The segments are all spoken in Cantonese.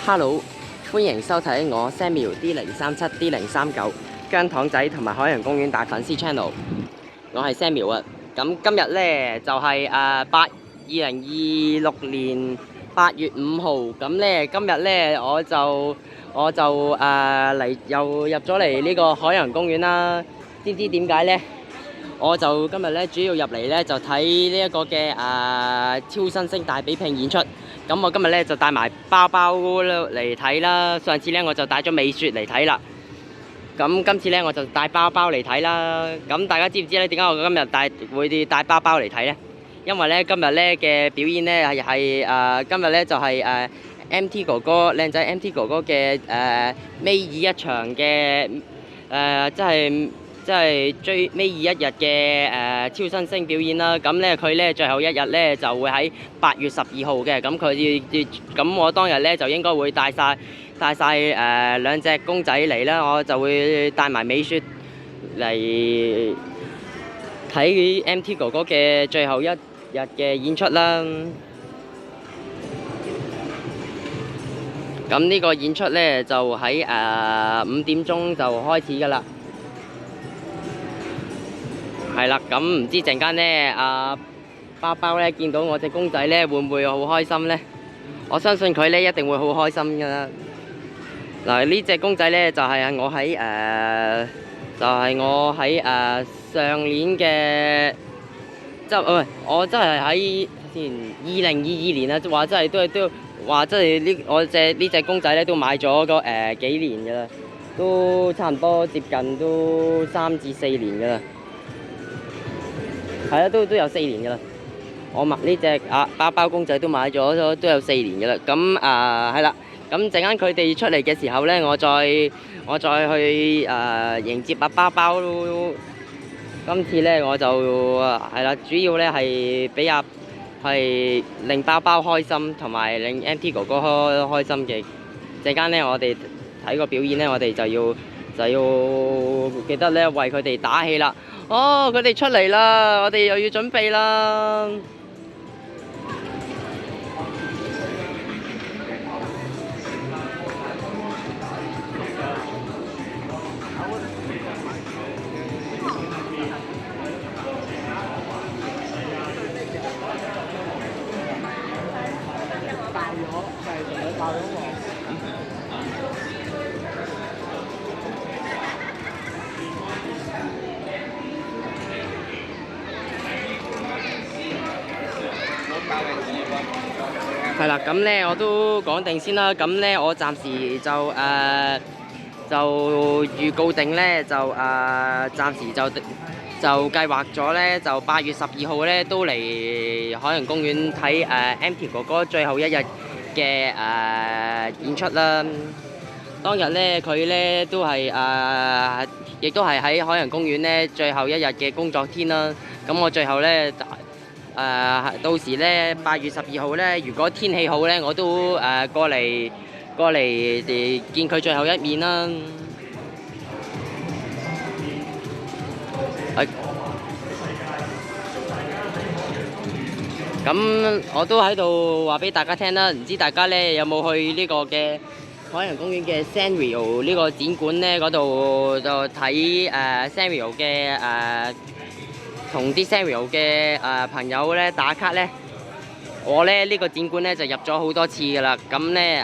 Hello，歡迎收睇我 Samuel D037 D039 姜糖仔同埋海洋公園大粉絲 channel。我係 Samuel 啊。咁今日呢，就係2026年8月5號。咁呢，今日呢，我就又入咗嚟呢個海洋公園啦。知唔知點解呢？我就今日咧主要入嚟咧就睇呢一個嘅超新星大比拼演出。咁我今日咧就帶埋包包嚟睇啦。上次咧我就帶咗美雪嚟睇啦。咁今次咧我就帶包包嚟睇啦。咁大家知唔知咧點解我今日會帶包包嚟睇咧？因為咧今日咧嘅表演咧係今日咧就係MT 哥哥靚仔 MT 哥哥嘅尾二一場嘅即係最尾二一日嘅超新星表演啦。咁咧佢咧最後一日咧就會喺8月12號嘅。咁我當日咧就應該會帶晒兩隻公仔嚟啦。我就會帶埋美雪嚟睇 MT 哥哥嘅最後一日嘅演出啦。咁呢個演出咧就喺5點鐘就開始㗎啦。係啦，咁唔知陣間咧，包包咧見到我隻公仔咧，會唔會好開心咧？我相信佢咧一定會好開心噶啦。嗱，呢隻公仔咧就係我喺上年嘅，我真係喺2022年啊，話真係都話真係我呢隻公仔咧都買咗幾年噶啦，都差唔多接近都3至4年噶啦。係啊，都有4年噶啦。我買呢隻包包公仔都買咗都有4年噶啦。咁係啦。咁陣間佢哋出嚟嘅時候咧，我再去迎接包包。今次咧我就係啦，主要咧係令包包開心，同埋令 MT 哥哥開心嘅。陣間咧我哋睇個表演咧，我哋就要記得咧為佢哋打氣啦。哦，佢哋出嚟啦，我哋又要準備啦。係啦，咁咧我都講定先啦。咁咧我暫時就預告定咧，暫時就計劃咗咧，就8月12號咧都嚟海洋公園睇MT 哥哥最後一日嘅演出啦。當日咧佢咧都係亦都係喺海洋公園咧最後一日嘅工作天啦。咁我最後咧到時咧8月12號咧，如果天氣好咧，我都過嚟見佢最後一面啦。咁我都喺度話俾大家聽啦，唔知大家咧有冇去呢個嘅海洋公園嘅 Sanrio 呢個展館咧嗰度就睇Sanrio 嘅同啲 Sanrio 嘅朋友咧打卡咧。我咧呢個展館咧就入咗好多次㗎啦。咁咧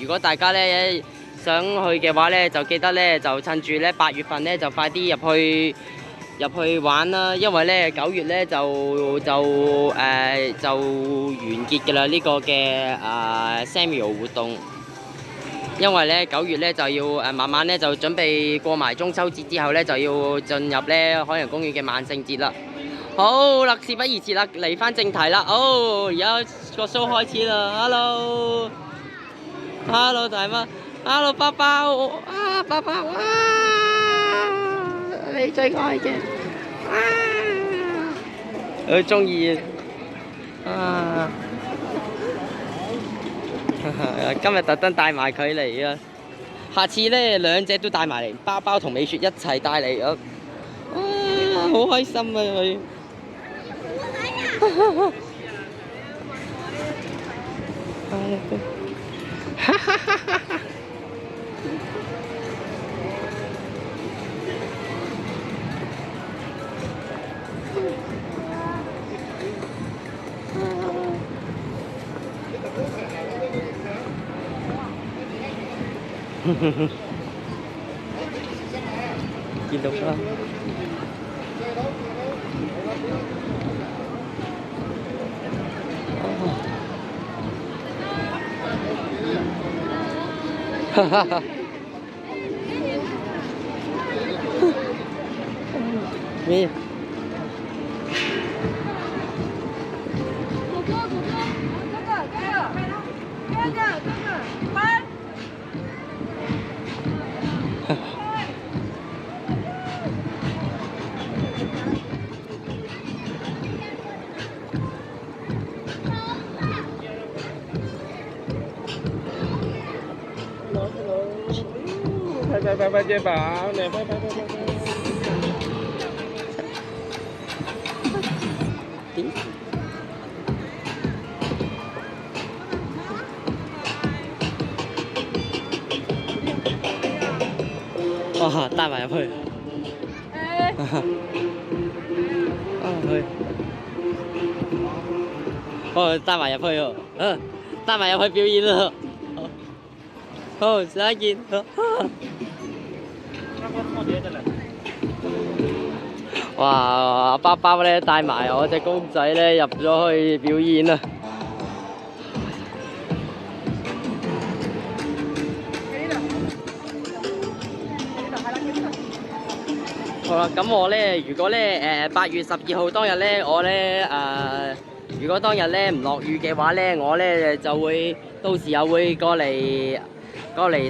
如果大家咧想去嘅話咧，就記得咧就趁住咧8月份咧就快啲入去玩啦。因為咧9月咧就完結㗎啦呢個嘅Sanrio 活動。因為咧9月咧就要慢慢咧就準備過埋中秋節之後咧就要進入咧海洋公園嘅萬聖節啦。好啦，事不宜遲啦，嚟返正題啦。而家個 show 開始啦。Hello 大媽 ，Hello 包包，包包，你最愛嘅，佢中意今日特登帶埋佢嚟啊！下次咧兩隻都帶埋嚟，包包同美雪一齊帶嚟啊！好開心啊佢。見到啦。咩？拍肩膀，来拍。哇！帶埋入去。去。帶埋入去喎。帶埋入去表演啦。好，下一件。哇！阿包包咧帶埋我隻公仔咧入咗去表演啦。好啦，咁我咧，如果咧8月12號當日咧，我咧如果當日咧唔落雨嘅話咧，我咧就會到時又會過嚟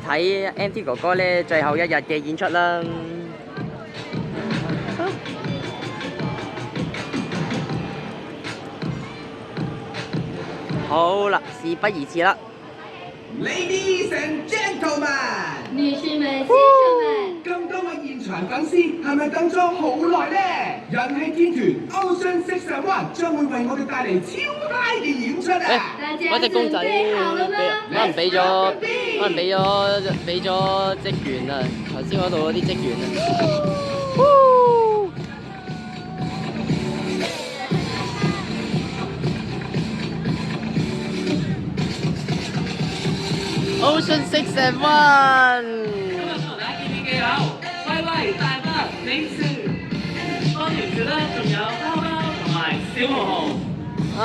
睇 MT 哥哥咧最後一日嘅演出啦。好啦，事不宜遲啦。Ladies and gentlemen， 女士們、先生們，咁多位現場粉絲係咪等咗好耐呢？人氣天團 Ocean 6&1將會為我哋帶嚟超嗨嘅演出啊！嗰隻公仔可能俾咗職員啊，頭先嗰度嗰啲職員啊。Ocean 6&1。今日同大家見面嘅有威威、大北、美樹，當然仲有包包同埋小紅紅。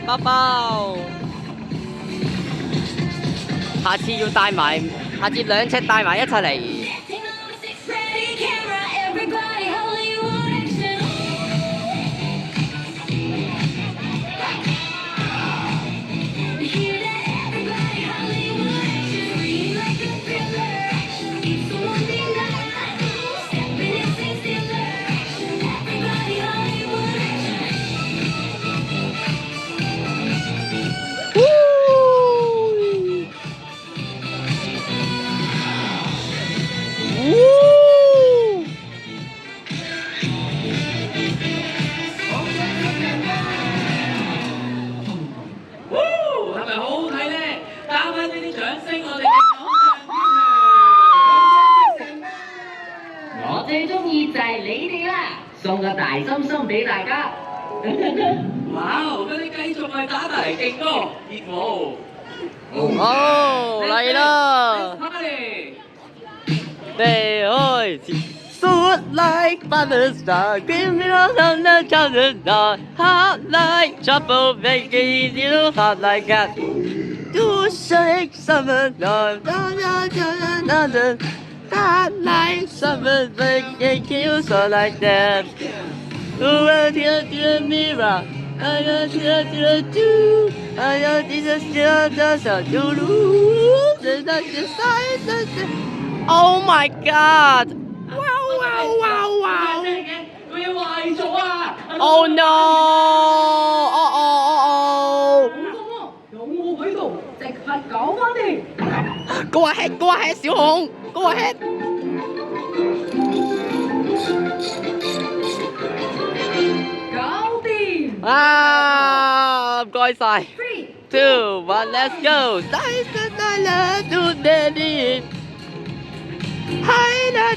包包，下次要帶埋，下次2隻帶埋一齊嚟。我最中意就係你哋啦，送個大心心俾大家。哇！咁你繼續咪打埋勁歌熱舞。好，嚟啦！你開始。Soar like butterstar, give me all of the children, hot like trouble, make it you hot like that. To shake summer love, hot like summer, make it you so like that. Over here to the mirror, I got to do, I got to still does a do, the size. Oh my God! Wow! 佢要壞咗啊 Oh no! Oh! 有我喺度，即刻講翻啲。Go ahead, 小紅 ，Go ahead。搞掂。啊，唔該晒。 3, 2, 1, let's go! Science that to the High that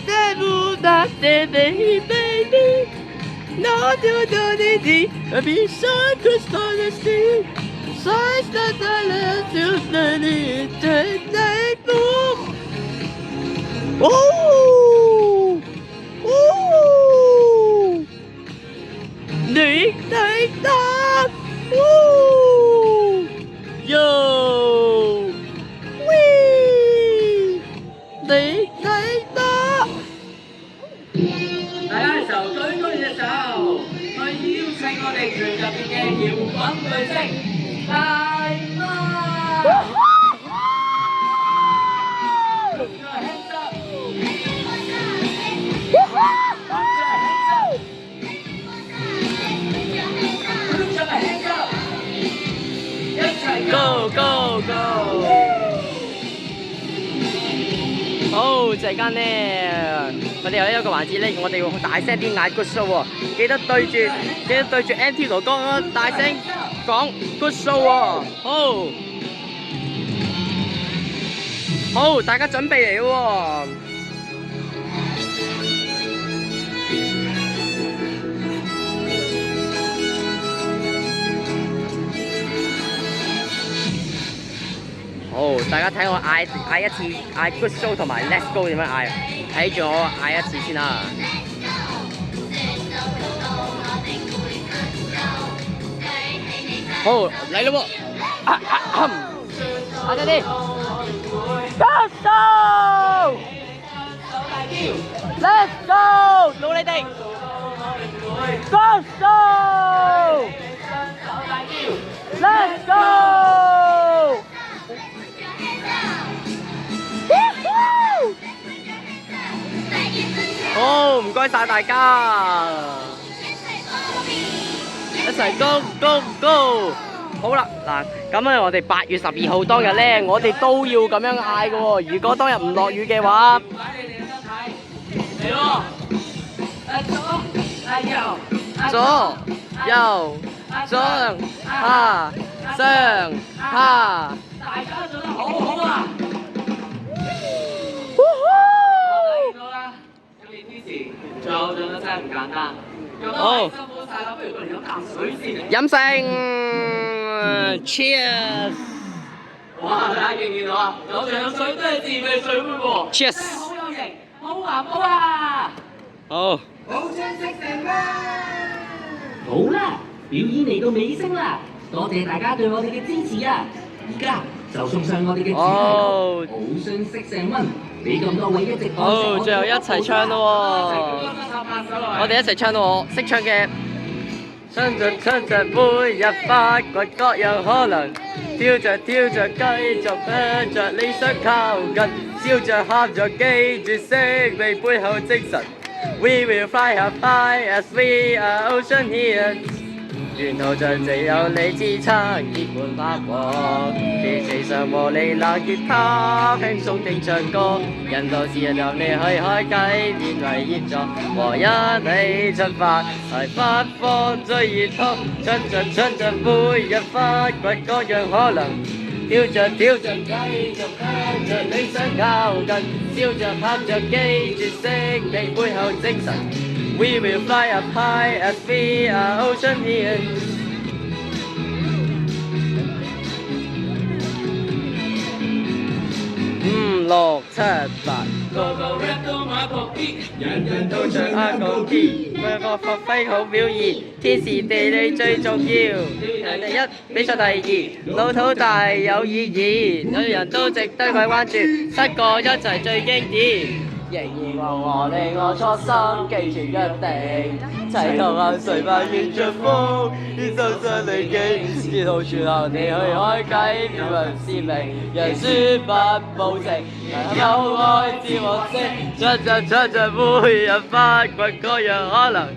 the baby. No to the be sure to start the sea. Science that to the boom. Oh! Oh! Nick, stop! Woo! Yo! Wee! Nick, stop! 大家嘅時候舉高你隻手，去邀請我哋團入邊嘅搖滾巨星大媽。Go go go！ 好，陣間咧，我哋有一個環節咧，我哋要大聲啲嗌 good show 喎，記得對住 MT 哥哥大聲講 good show 喎。好，大家準備嚟喎。好，大家睇我嗌一次，嗌 good show 同埋 let's go 點樣嗌，睇住我嗌一次先啦。好，嚟咯喎！快啲啲 ，Go show！Let's go！ 努力啲 ，Go show！Let's go！好，唔該曬大家，一齊 go go go！ 好啦，嗱，咁咧我哋8月12號當日咧，我哋都要咁樣嗌嘅喎。如果當日唔落雨嘅話，嚟咯！左右上下上下，大家做得好好啊！仲有做得真係唔簡單，做得辛苦晒啦，不如過嚟飲啖水先。飲勝 ，Cheers！ 哇！大家見唔見到啊？有場水都係自備水杯喎。Cheers！ 真係好有型，好環保啊！好。好清晰成啦！好啦，表演嚟到尾聲啦，多謝大家對我哋嘅支持啊！而家就送上我哋嘅主題曲《Ocean 6&1》，俾咁多位一直好，最後一齊唱咯喎！我哋一齊唱咯喎，識唱嘅。唱着每日發掘各樣可能，跳着繼續向着理想靠近，笑着喊着記住勝利背後精神。We will fly up high as we are ocean here。沿途上只有你支撐，結伴發光。地地上和你那吉他，輕鬆地唱歌。人道是由你去開啟，變為現狀，和一起出發，係北方最熱湯。唱着每日發掘各樣可能，跳着繼續向着理想靠近，笑着喊着記住勝利背後精神。We will fly up high as we are ocean here。 5、6、7、8，個個 rap 都馬撲啲，人人都唱阿個 key， 個個發揮好表現，天時地利最重要。第一，比賽第二，老土大有意義，女人都值得佢關注，七個一齊最經典。仍然和你我初心，記住約定，齊同行誰怕遇着風，牽手相你記，沿途傳後你去開啟，表人使命，人説不保證，有愛至獲勝，唱着每日發掘各樣可能，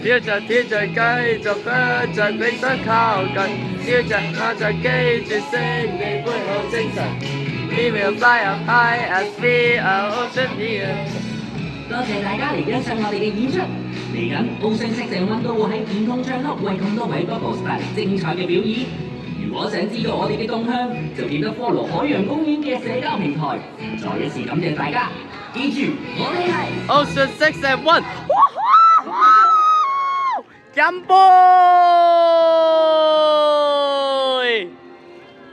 跳着繼續向着理想靠近，笑着喊着記住勝利背後精神。We will fly up high as we are ocean here。 多謝大家嚟欣賞我哋嘅演出。嚟緊Ocean 6&1都會喺唔同場合為咁多位 Bubbles 帶嚟精彩嘅表演。如果想知道我哋嘅動向，就記得 follow 海洋公園嘅社交平台。再一次感謝大家，記住我哋係 Ocean 671，飲杯！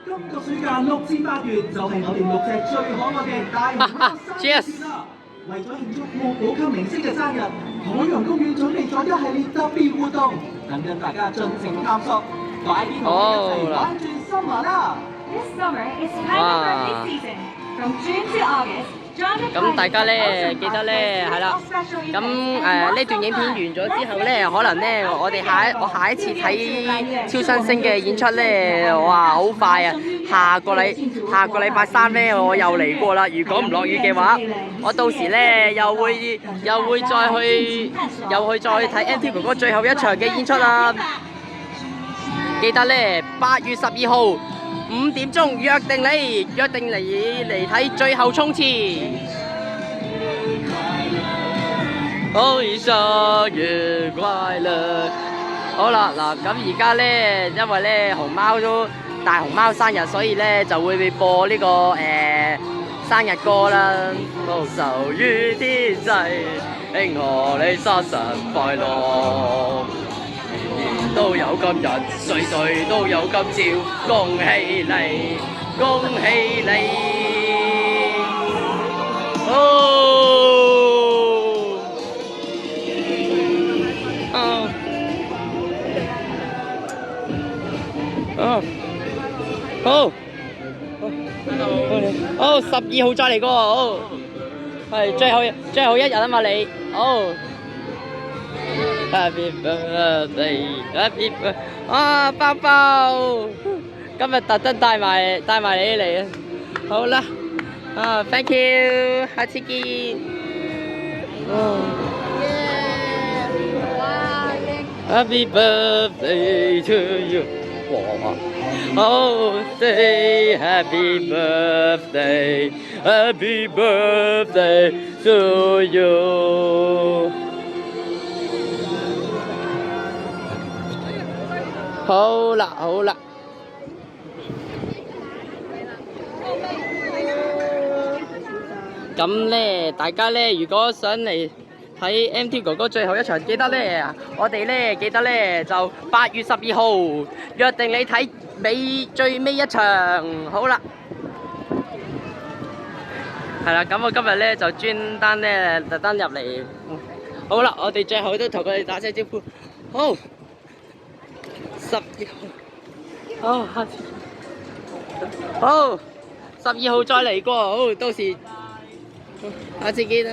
今個暑假6至8月就係我哋6隻最可愛嘅大熊貓生日節啦！為咗慶祝莫寶級明星嘅生日，海洋公園準備咗一系列特別活動，等緊大家盡情探索，快啲同我哋一齊玩轉森華啦！ This summer is Tiger birthday season. From June to August, join the 咁大家咧記得咧係啦，咁呢段影片完咗之後咧，可能咧我下一次睇超新星嘅演出咧，哇好快啊！下個禮拜3咧我又嚟過啦。如果唔落雨嘅話，我到時咧又會再去睇 MT 哥哥最後一場嘅演出啦。記得咧8月12號5點鐘約定你嚟睇最後衝刺。好生日快樂！好啦，嗱咁而家咧，因為咧大熊貓生日，所以咧就會播呢個生日歌啦。報仇於天際，慶賀你生日快樂！年年都有今日，歲歲都有今朝，恭喜你，恭喜你！哦！好，12號再嚟過，好，係最後一日啊嘛你，好 ，Happy birthday，Happy birthday， 啊包包，今日特登帶埋你嚟啊，好啦，啊 thank you， 下次見，Happy birthday to you。Oh, say happy birthday to you。好啦，咁咧，大家咧，如果想嚟睇 MT 哥哥最後一場，記得咧，我哋咧記得咧就8月12號約定你睇最尾一場，好啦，係啦，咁我今日咧就專登咧特登入嚟，好啦，我哋最後都同佢哋打聲招呼，好，12號，好，下次，好，12號再嚟過，好，到時，下次見啦。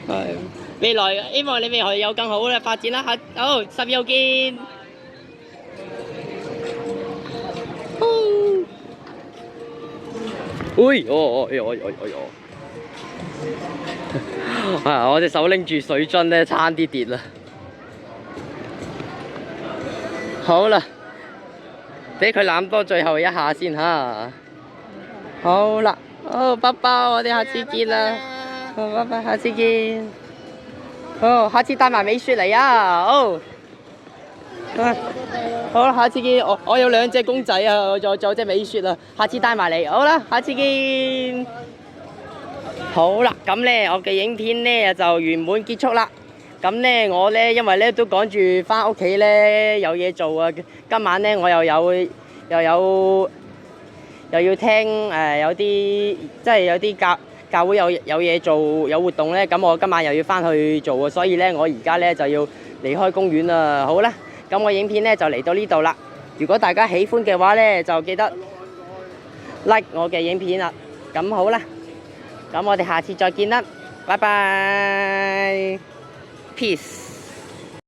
係未來，希望你未來有更好嘅發展啦！好，12號見。喂，我隻手拎住水樽咧，差啲跌啦。好啦，俾佢攬多最後一下先嚇。好啦，包包，我哋下次見啦。好，拜拜，下次見。好，下次帶埋美雪嚟啊！好，好啦，下次見。我有2隻公仔啊，我仲有隻美雪啊，下次帶埋嚟。好啦，下次見。好啦，咁咧我嘅影片咧就圓滿結束啦。咁咧我咧因為咧都趕住返屋企咧有嘢做啊，今晚咧我又要聽有啲即係有啲教會有嘢做有活動咧，咁我今晚又要返去做啊，所以咧我而家咧就要離開公園啦。好啦，咁我影片咧就嚟到呢度啦。如果大家喜歡嘅話咧，就記得 like 我嘅影片啦。咁好啦，咁我哋下次再見啦，拜拜 ，peace。